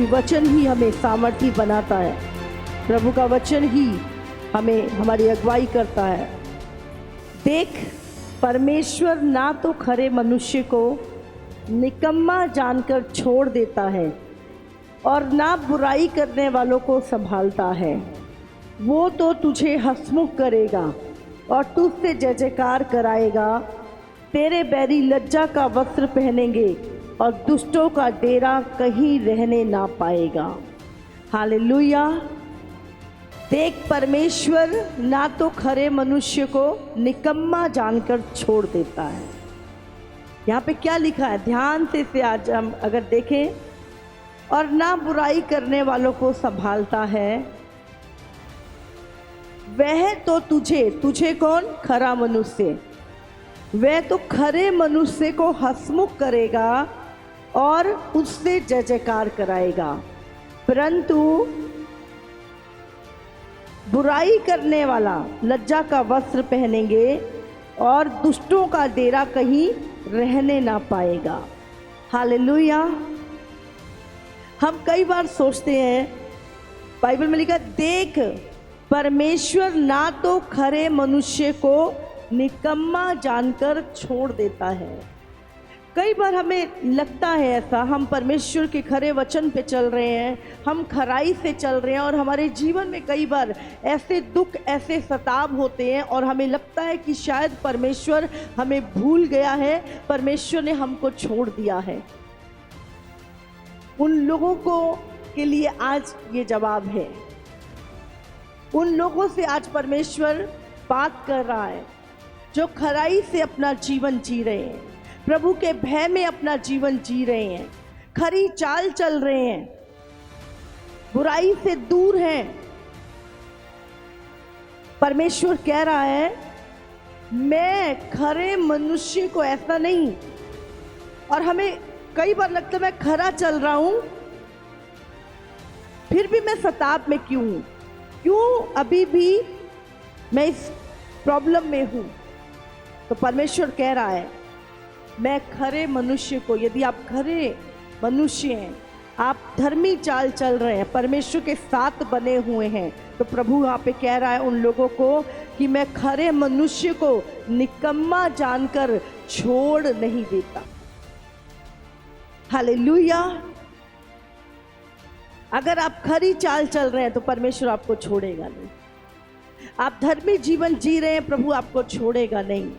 वचन ही हमें सामर्थी बनाता है, प्रभु का वचन ही हमें हमारी अगुवाई करता है। देख, परमेश्वर ना तो खरे मनुष्य को निकम्मा जानकर छोड़ देता है और ना बुराई करने वालों को संभालता है। वो तो तुझे हंसमुख करेगा और तुझसे जय जयकार कराएगा। तेरे बैरी लज्जा का वस्त्र पहनेंगे और दुष्टों का डेरा कहीं रहने ना पाएगा। हालेलुया। देख, परमेश्वर ना तो खरे मनुष्य को निकम्मा जानकर छोड़ देता है। यहाँ पे क्या लिखा है, ध्यान से आज हम अगर देखें, और ना बुराई करने वालों को संभालता है। वह तो तुझे कौन? खरा मनुष्य। वह तो खरे मनुष्य को हंसमुख करेगा और उससे जय जयकार कराएगा, परंतु बुराई करने वाला लज्जा का वस्त्र पहनेंगे और दुष्टों का डेरा कहीं रहने ना पाएगा। हालेलुया। हम कई बार सोचते हैं, बाइबल में लिखा, देख, परमेश्वर ना तो खरे मनुष्य को निकम्मा जानकर छोड़ देता है। कई बार हमें लगता है ऐसा, हम परमेश्वर के खरे वचन पे चल रहे हैं, हम खराई से चल रहे हैं, और हमारे जीवन में कई बार ऐसे दुख, ऐसे सताव होते हैं और हमें लगता है कि शायद परमेश्वर हमें भूल गया है, परमेश्वर ने हमको छोड़ दिया है। उन लोगों को के लिए आज ये जवाब है। उन लोगों से आज परमेश्वर बात कर रहा है जो खराई से अपना जीवन जी रहे हैं, प्रभु के भय में अपना जीवन जी रहे हैं, खरी चाल चल रहे हैं, बुराई से दूर हैं। परमेश्वर कह रहा है, मैं खरे मनुष्य को ऐसा नहीं। और हमें कई बार लगता है मैं खरा चल रहा हूं, फिर भी मैं सताप में क्यों हूं, क्यों अभी भी मैं इस प्रॉब्लम में हूं। तो परमेश्वर कह रहा है, मैं खरे मनुष्य को, यदि आप खरे मनुष्य हैं, आप धर्मी चाल चल रहे हैं, परमेश्वर के साथ बने हुए हैं, तो प्रभु यहाँ पे कह रहा है उन लोगों को कि मैं खरे मनुष्य को निकम्मा जानकर छोड़ नहीं देता। हालेलुया। अगर आप खरी चाल चल रहे हैं तो परमेश्वर आपको छोड़ेगा नहीं। आप धर्मी जीवन जी रहे हैं, प्रभु आपको छोड़ेगा नहीं।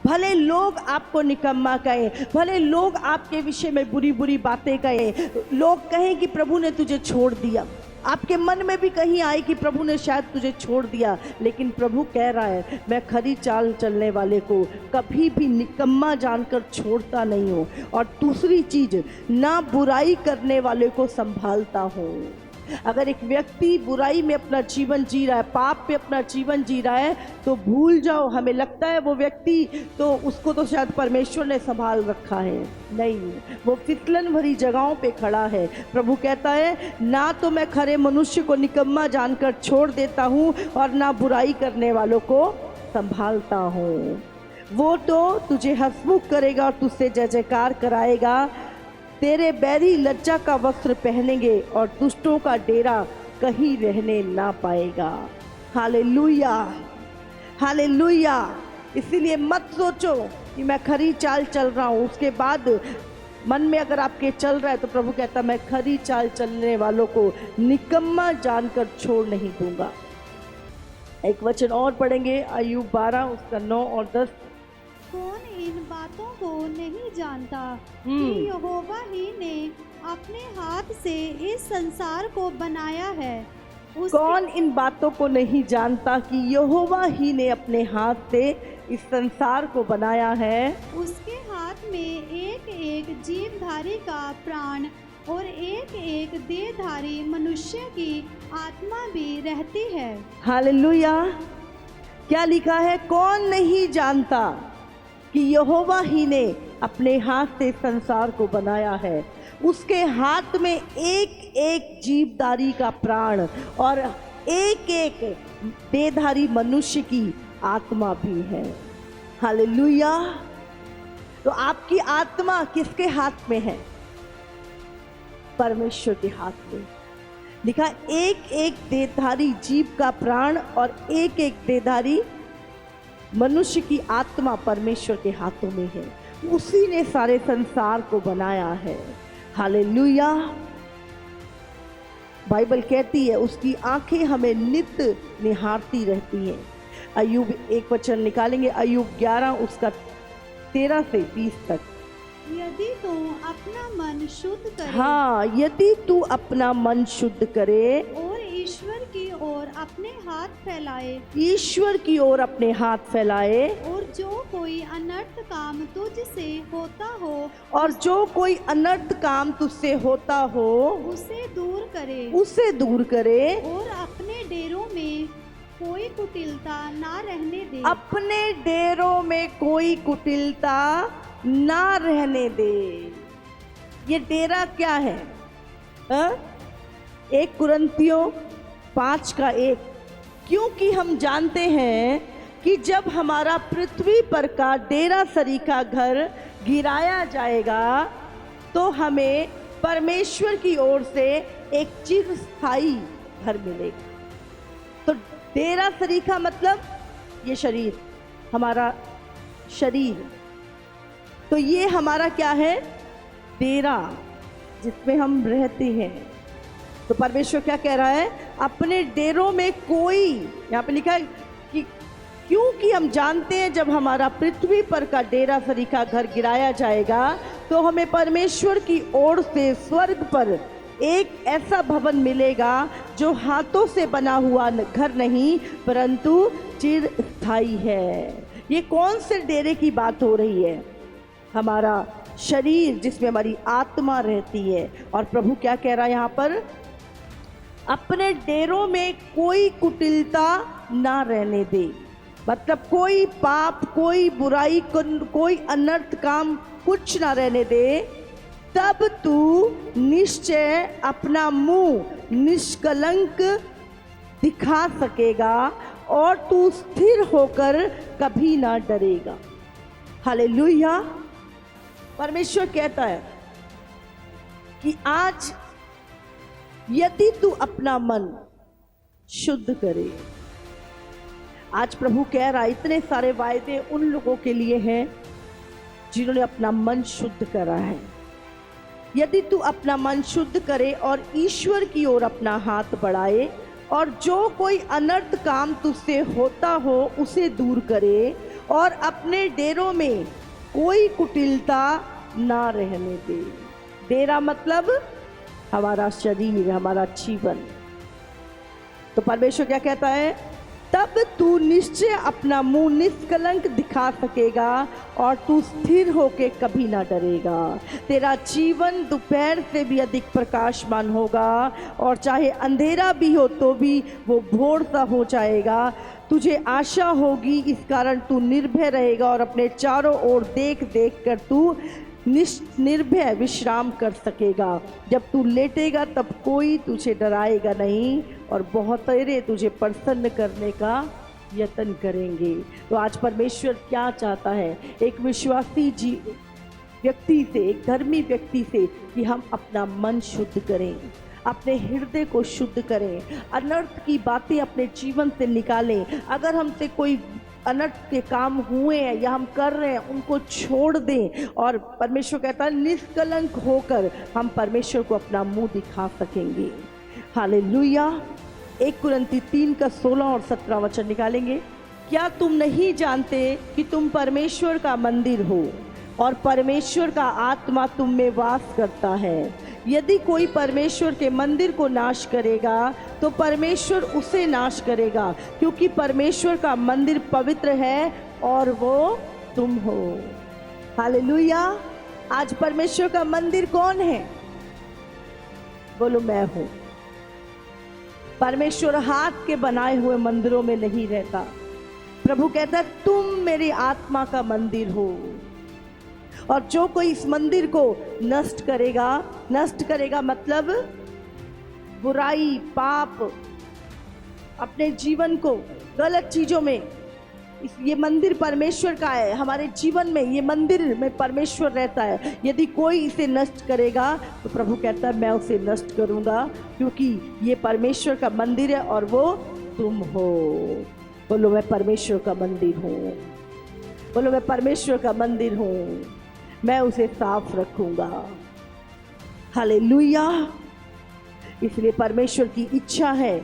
भले लोग आपको निकम्मा कहें, भले लोग आपके विषय में बुरी बुरी बातें कहें, लोग कहें कि प्रभु ने तुझे छोड़ दिया, आपके मन में भी कहीं आए कि प्रभु ने शायद तुझे छोड़ दिया, लेकिन प्रभु कह रहा है, मैं खरी चाल चलने वाले को कभी भी निकम्मा जानकर छोड़ता नहीं हूँ। और दूसरी चीज, ना बुराई करने वाले को संभालता हूँ। अगर एक व्यक्ति बुराई में अपना जीवन जी रहा है, पाप पे अपना जीवन जी रहा है, तो भूल जाओ, हमें लगता है वो व्यक्ति तो उसको तो शायद परमेश्वर ने संभाल रखा है। नहीं, वो फिसलन भरी जगहों पे खड़ा है। प्रभु कहता है, ना तो मैं खरे मनुष्य को निकम्मा जानकर छोड़ देता हूँ और ना बुराई करने वालों को संभालता हूँ। वो तो तुझे हंसमुख करेगा और तुझसे जय जयकार कराएगा। तेरे बैरी लज्जा का वस्त्र पहनेंगे और दुष्टों का डेरा कहीं रहने ना पाएगा। Hallelujah, hallelujah. इसीलिए मत सोचो कि मैं खरी चाल चल रहा हूँ, उसके बाद मन में अगर आपके चल रहा है, तो प्रभु कहता है, मैं खरी चाल चलने वालों को निकम्मा जानकर छोड़ नहीं दूंगा। एक वचन और पढ़ेंगे, अय्यूब 12 उसका 9 और 10। कौन इन बातों को नहीं जानता कि यहोवा ही ने अपने हाथ से इस संसार को बनाया है। कौन इन बातों को नहीं जानता कि यहोवा ही ने अपने हाथ से इस संसार को बनाया है। उसके हाथ में एक एक जीवधारी का प्राण और एक एक देहधारी मनुष्य की आत्मा भी रहती है। हालेलुया। क्या लिखा है? कौन नहीं जानता कि यहोवा ही ने अपने हाथ से संसार को बनाया है। उसके हाथ में एक एक जीवधारी का प्राण और एक एक देहधारी मनुष्य की आत्मा भी है। हालेलुया। तो आपकी आत्मा किसके हाथ में है? परमेश्वर के हाथ में। लिखा एक एक देहधारी जीव का प्राण और एक एक देहधारी मनुष्य की आत्मा परमेश्वर के हाथों में है। उसी ने सारे संसार को बनाया है। हालेलुया। बाइबल कहती है उसकी आंखें हमें नित्य निहारती रहती हैं। अय्यूब एक वचन निकालेंगे, अय्यूब 11 उसका 13 से 20 तक। यदि तू अपना मन शुद्ध करे, हाँ, यदि तू अपना मन शुद्ध करे और ईश्वर की ओर अपने हाथ फैलाए, ईश्वर की ओर अपने हाथ फैलाए, और जो कोई अनर्थ काम तुझसे होता हो, और जो कोई अनर्थ काम तुझसे होता हो उसे दूर करे, उसे दूर करे, और अपने डेरों में कोई कुटिलता ना रहने दे। अपने डेरों में कोई कुटिलता ना रहने दे। ये डेरा क्या है? 1 कुरिन्थियों 5:1। क्योंकि हम जानते हैं कि जब हमारा पृथ्वी पर का डेरा सरीखा घर गिराया जाएगा तो हमें परमेश्वर की ओर से एक चिरस्थायी घर मिलेगा। तो डेरा सरीखा मतलब ये शरीर, हमारा शरीर। तो ये हमारा क्या है? डेरा, जिसमें हम रहते हैं। तो परमेश्वर क्या कह रहा है? अपने डेरों में कोई, यहाँ पे लिखा है कि क्योंकि हम जानते हैं जब हमारा पृथ्वी पर का डेरा सरीखा घर गिराया जाएगा तो हमें परमेश्वर की ओर से स्वर्ग पर एक ऐसा भवन मिलेगा जो हाथों से बना हुआ घर नहीं परंतु चिरस्थायी है। ये कौन से डेरे की बात हो रही है? हमारा शरीर, जिसमें हमारी आत्मा रहती है। और प्रभु क्या कह रहा है यहाँ पर? अपने डेरों में कोई कुटिलता ना रहने दे। मतलब कोई पाप, कोई बुराई, कोई अनर्थ काम कुछ ना रहने दे। तब तू निश्चय अपना मुंह निष्कलंक दिखा सकेगा और तू स्थिर होकर कभी ना डरेगा। हालेलुया। परमेश्वर कहता है कि आज यदि तू अपना मन शुद्ध करे, आज प्रभु कह रहा है, इतने सारे वायदे उन लोगों के लिए हैं जिन्होंने अपना मन शुद्ध करा है। यदि तू अपना मन शुद्ध करे और ईश्वर की ओर अपना हाथ बढ़ाए और जो कोई अनर्थ काम तुझसे होता हो उसे दूर करे और अपने डेरों में कोई कुटिलता ना रहने दे। डेरा मतलब हमारा शरीर, हमारा जीवन। तो परमेश्वर क्या कहता है? तब तू निश्चय अपना मुंह निष्कलंक दिखा सकेगा और तू स्थिर होके कभी ना डरेगा। तेरा जीवन दोपहर से भी अधिक प्रकाशमान होगा और चाहे अंधेरा भी हो तो भी वो भोर सा हो जाएगा। तुझे आशा होगी, इस कारण तू निर्भय रहेगा और अपने चारों ओर देख देख कर तू निर्भय विश्राम कर सकेगा। जब तू लेटेगा तब कोई तुझे डराएगा नहीं और बहुतेरे तुझे प्रसन्न करने का यत्न करेंगे। तो आज परमेश्वर क्या चाहता है? एक विश्वासी व्यक्ति से, एक धर्मी व्यक्ति से, कि हम अपना मन शुद्ध करें, अपने हृदय को शुद्ध करें, अनर्थ की बातें अपने जीवन से निकालें। अगर हमसे कोई अनर्थ के काम हुए हैं या हम कर रहे हैं, उनको छोड़ दें और परमेश्वर कहता है निष्कलंक होकर हम परमेश्वर को अपना मुंह दिखा सकेंगे। हालेलुया। 1 कुरिन्थी 3:16 और 17 वचन निकालेंगे। क्या तुम नहीं जानते कि तुम परमेश्वर का मंदिर हो और परमेश्वर का आत्मा तुम में वास करता है? यदि कोई परमेश्वर के मंदिर को नाश करेगा तो परमेश्वर उसे नाश करेगा, क्योंकि परमेश्वर का मंदिर पवित्र है और वो तुम हो। हालेलुया। आज परमेश्वर का मंदिर कौन है? बोलो, मैं हूं। परमेश्वर हाथ के बनाए हुए मंदिरों में नहीं रहता। प्रभु कहता है तुम मेरी आत्मा का मंदिर हो और जो कोई इस मंदिर को नष्ट करेगा मतलब बुराई, पाप, अपने जीवन को गलत चीजों में ये मंदिर परमेश्वर का है, हमारे जीवन में ये मंदिर में परमेश्वर रहता है। यदि कोई इसे नष्ट करेगा तो प्रभु कहता है मैं उसे नष्ट करूँगा, क्योंकि ये परमेश्वर का मंदिर है और वो तुम हो। बोलो मैं परमेश्वर का मंदिर हूँ, बोलो मैं परमेश्वर का मंदिर हूँ, मैं उसे साफ रखूँगा। हालेलुया। इसलिए परमेश्वर की इच्छा है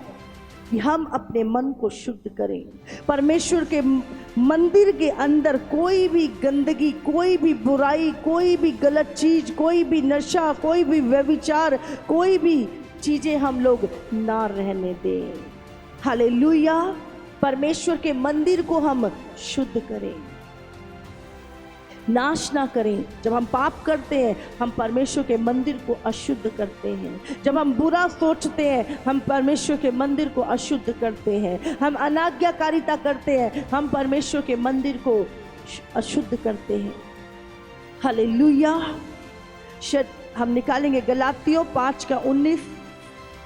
कि हम अपने मन को शुद्ध करें। परमेश्वर के मंदिर के अंदर कोई भी गंदगी, कोई भी बुराई, कोई भी गलत चीज, कोई भी नशा, कोई भी व्यभिचार, कोई भी चीजें हम लोग ना रहने दें। हालेलुया। परमेश्वर के मंदिर को हम शुद्ध करें, नाश ना करें। जब हम पाप करते हैं हम परमेश्वर के मंदिर को अशुद्ध करते हैं। जब हम बुरा सोचते हैं हम परमेश्वर के मंदिर को अशुद्ध करते हैं। हम अनाज्ञाकारिता करते हैं हम परमेश्वर के मंदिर को अशुद्ध करते हैं। हालेलुया। हम निकालेंगे गलातियों 5:19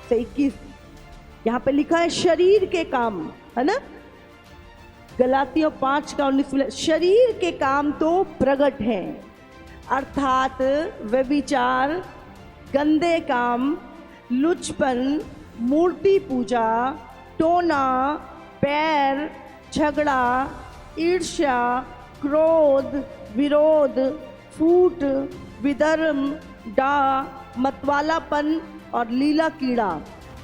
से 21। यहाँ पे लिखा है शरीर के काम, है ना। गलातियों 5:19 शरीर के काम तो प्रकट हैं, अर्थात व्यभिचार, गंदे काम, लुचपन, मूर्ति पूजा, टोना, पैर, झगड़ा, ईर्ष्या, क्रोध, विरोध, फूट, विधर्म, डाह, मतवालापन और लीला कीड़ा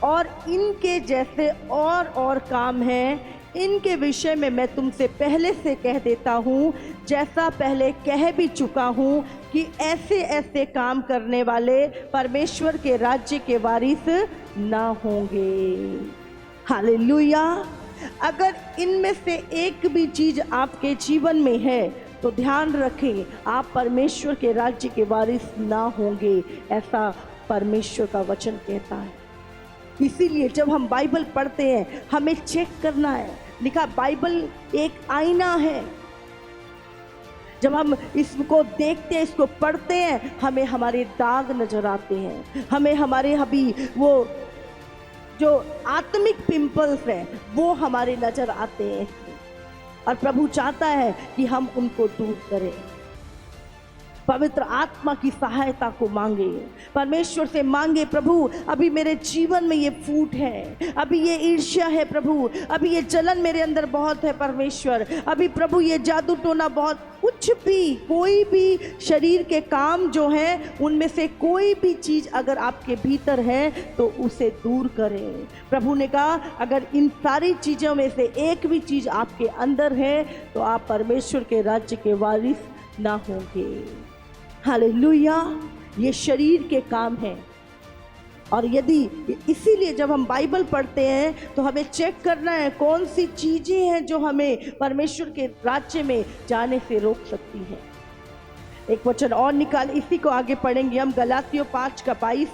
और इनके जैसे और काम हैं। इनके विषय में मैं तुमसे पहले से कह देता हूँ, जैसा पहले कह भी चुका हूँ कि ऐसे ऐसे काम करने वाले परमेश्वर के राज्य के वारिस ना होंगे। हालेलुया। अगर इनमें से एक भी चीज आपके जीवन में है तो ध्यान रखें आप परमेश्वर के राज्य के वारिस ना होंगे, ऐसा परमेश्वर का वचन कहता है। इसीलिए जब हम बाइबल पढ़ते हैं हमें चेक करना है। लिखा बाइबल एक आईना है। जब हम इसको देखते हैं, इसको पढ़ते हैं, हमें हमारे दाग नजर आते हैं, हमें हमारे अभी वो जो आत्मिक पिंपल्स हैं वो हमारे नजर आते हैं और प्रभु चाहता है कि हम उनको दूर करें। पवित्र आत्मा की सहायता को मांगे, परमेश्वर से मांगे, प्रभु अभी मेरे जीवन में ये फूट है, अभी ये ईर्ष्या है प्रभु, अभी ये जलन मेरे अंदर बहुत है परमेश्वर, अभी प्रभु ये जादू टोना बहुत, कुछ भी कोई भी शरीर के काम जो हैं उनमें से कोई भी चीज अगर आपके भीतर है तो उसे दूर करें। प्रभु ने कहा अगर इन सारी चीजों में से एक भी चीज आपके अंदर है तो आप परमेश्वर के राज्य के वारिस ना होंगे। हालेलुया। ये शरीर के काम हैं और यदि इसीलिए जब हम बाइबल पढ़ते हैं तो हमें चेक करना है कौन सी चीजें हैं जो हमें परमेश्वर के राज्य में जाने से रोक सकती हैं। एक वचन और निकाल, इसी को आगे पढ़ेंगे हम, गलातियों 5:22।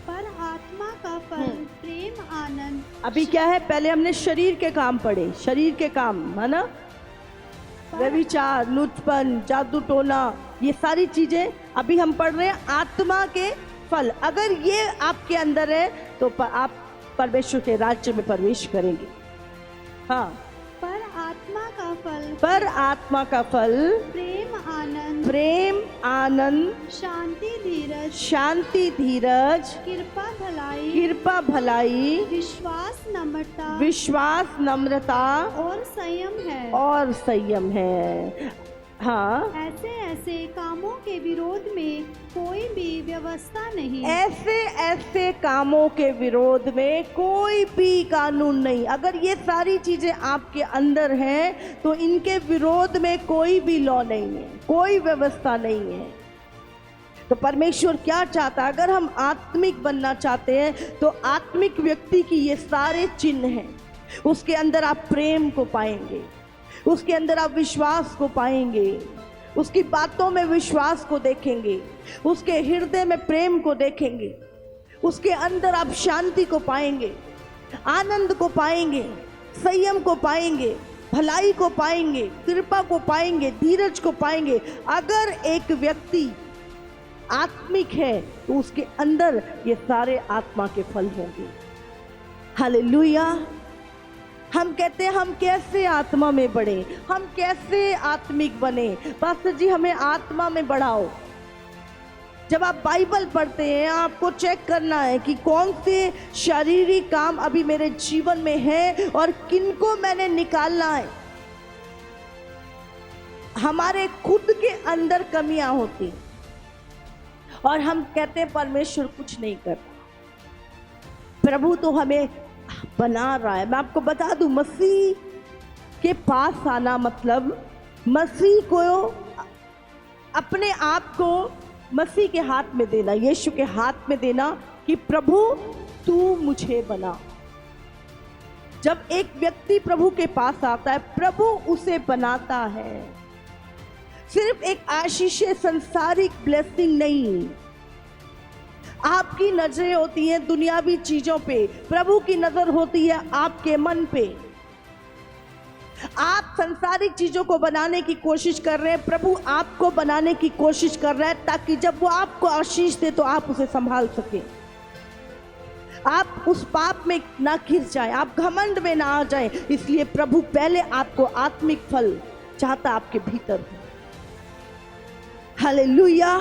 पर आत्मा का फल प्रेम, आनंद। अभी क्या है, पहले हमने शरीर के काम पढ़े, शरीर के काम है ना, व्यभिचार, लुचपन, जादू टोना, ये सारी चीजें। अभी हम पढ़ रहे हैं आत्मा के फल। अगर ये आपके अंदर है तो आप परमेश्वर के राज्य में प्रवेश करेंगे। हाँ, पर आत्मा का फल, पर आत्मा का फल प्रेम, आनंद, प्रेम, आनंद, शांति, धीरज, शांति, धीरज, कृपा, भलाई, कृपा, भलाई, विश्वास, नम्रता, विश्वास, नम्रता और संयम है। और संयम है। हाँ, ऐसे ऐसे कामों के विरोध में कोई भी व्यवस्था नहीं। ऐसे ऐसे कामों के विरोध में कोई भी कानून नहीं। अगर ये सारी चीजें आपके अंदर हैं तो इनके विरोध में कोई भी लॉ नहीं है, कोई व्यवस्था नहीं है। तो परमेश्वर क्या चाहता है, अगर हम आत्मिक बनना चाहते हैं तो आत्मिक व्यक्ति की ये सारे चिन्ह हैं। उसके अंदर आप प्रेम को पाएंगे, उसके अंदर आप विश्वास को पाएंगे, उसकी बातों में विश्वास को देखेंगे, उसके हृदय में प्रेम को देखेंगे, उसके अंदर आप शांति को पाएंगे, आनंद को पाएंगे, संयम को पाएंगे, भलाई को पाएंगे, कृपा को पाएंगे, धीरज को पाएंगे। अगर एक व्यक्ति आत्मिक है तो उसके अंदर ये सारे आत्मा के फल होंगे। हालेलुया। हम कहते हैं हम कैसे आत्मा में बढ़े, हम कैसे आत्मिक बने। पास्टर जी हमें आत्मा में बढ़ाओ। जब आप बाइबल पढ़ते हैं आपको चेक करना है कि कौन से शारीरिक काम अभी मेरे जीवन में है और किनको मैंने निकालना है। हमारे खुद के अंदर कमियां होती और हम कहते हैं परमेश्वर कुछ नहीं करता, प्रभु तो हमें बना रहा है। मैं आपको बता दूं, मसीह के पास आना मतलब मसीह को अपने आप को मसीह के हाथ में देना, यीशु के हाथ में देना कि प्रभु तू मुझे बना। जब एक व्यक्ति प्रभु के पास आता है प्रभु उसे बनाता है। सिर्फ एक आशीष संसारिक ब्लेसिंग नहीं, आपकी नजरें होती हैं दुनियावी चीजों पे, प्रभु की नजर होती है आपके मन पे। आप संसारिक चीजों को बनाने की कोशिश कर रहे हैं, प्रभु आपको बनाने की कोशिश कर रहा है ताकि जब वो आपको आशीष दे तो आप उसे संभाल सके, आप उस पाप में ना गिर जाए, आप घमंड में ना आ जाए। इसलिए प्रभु पहले आपको आत्मिक फल चाहता आपके भीतर। हालेलुया।